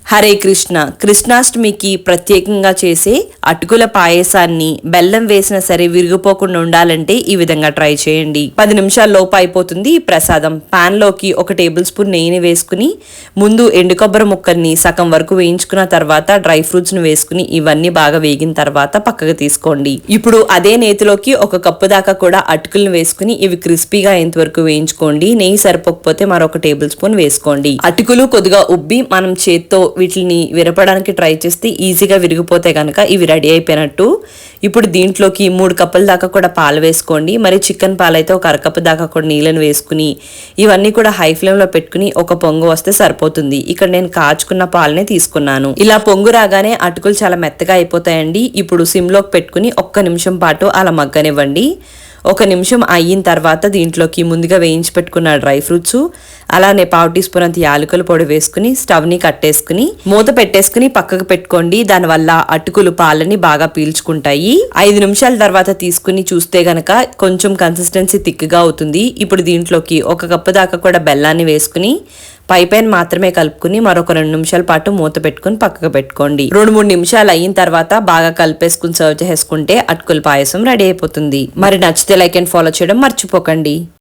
హరే కృష్ణ. కృష్ణాష్టమికి ప్రత్యేకంగా చేసే అటుకుల పాయసాన్ని బెల్లం వేసినా సరే విరిగిపోకుండా ఉండాలంటే ఈ విధంగా ట్రై చేయండి. 10 నిమిషాల లోపు అయిపోతుంది ఈ ప్రసాదం. పాన్ లోకి 1 టేబుల్ స్పూన్ నెయ్యిని వేసుకుని ముందు ఎండు కొబ్బరి ముక్కల్ని సగం వరకు వేయించుకున్న తర్వాత డ్రై ఫ్రూట్స్ ని వేసుకుని ఇవన్నీ బాగా వేగిన తర్వాత పక్కకు తీసుకోండి. ఇప్పుడు అదే నేతిలోకి 1 కప్పు దాకా కూడా అటుకులను వేసుకుని ఇవి క్రిస్పీగా అయ్యేంత వరకు వేయించుకోండి. నెయ్యి సరిపోకపోతే మరొక టేబుల్ స్పూన్ వేసుకోండి. అటుకులు కొద్దిగా ఉబ్బి మనం చేత్తో వీటిని విరపడానికి ట్రై చేస్తే ఈజీగా విరిగిపోతే కనుక ఇవి రెడీ అయిపోయినట్టు. ఇప్పుడు దీంట్లోకి 3 కప్పుల దాకా కూడా పాలు వేసుకోండి. మరి చికెన్ పాలు అయితే 1 అరకప్పు దాకా కూడా నీళ్ళని వేసుకుని ఇవన్నీ కూడా హై ఫ్లేమ్ లో పెట్టుకుని ఒక పొంగు వస్తే సరిపోతుంది. ఇక్కడ నేను కాచుకున్న పాలనే తీసుకున్నాను. ఇలా పొంగు రాగానే అటుకులు చాలా మెత్తగా అయిపోతాయండి. ఇప్పుడు సిమ్ లోకి పెట్టుకుని 1 నిమిషం పాటు అలా మగ్గనివ్వండి. 1 నిమిషం అయిన తర్వాత దీంట్లోకి ముందుగా వేయించి పెట్టుకున్న డ్రై ఫ్రూట్స్, అలానే 1/4 టీ స్పూన్ అంత యాలకుల పొడి వేసుకుని స్టవ్ ని కట్టేసుకుని మూత పెట్టేసుకుని పక్కకు పెట్టుకోండి. దానివల్ల అటుకులు పాలని బాగా పీల్చుకుంటాయి. 5 నిమిషాల తర్వాత తీసుకుని చూస్తే గనక కొంచెం కన్సిస్టెన్సీ థిక్గా అవుతుంది. ఇప్పుడు దీంట్లోకి 1 కప్పు దాకా కూడా బెల్లాన్ని వేసుకుని పైన మాత్రమే కలుపుకుని మరొక 2 నిమిషాల పాటు మూత పెట్టుకుని పక్కకు పెట్టుకోండి. 2-3 నిమిషాలు అయిన తర్వాత బాగా కలిపేసుకుని సర్వ్ చేసుకుంటే అటుకుల పాయసం రెడీ అయిపోతుంది. మరి నచ్చితే లైక్ అండ్ ఫాలో చేయడం మర్చిపోకండి.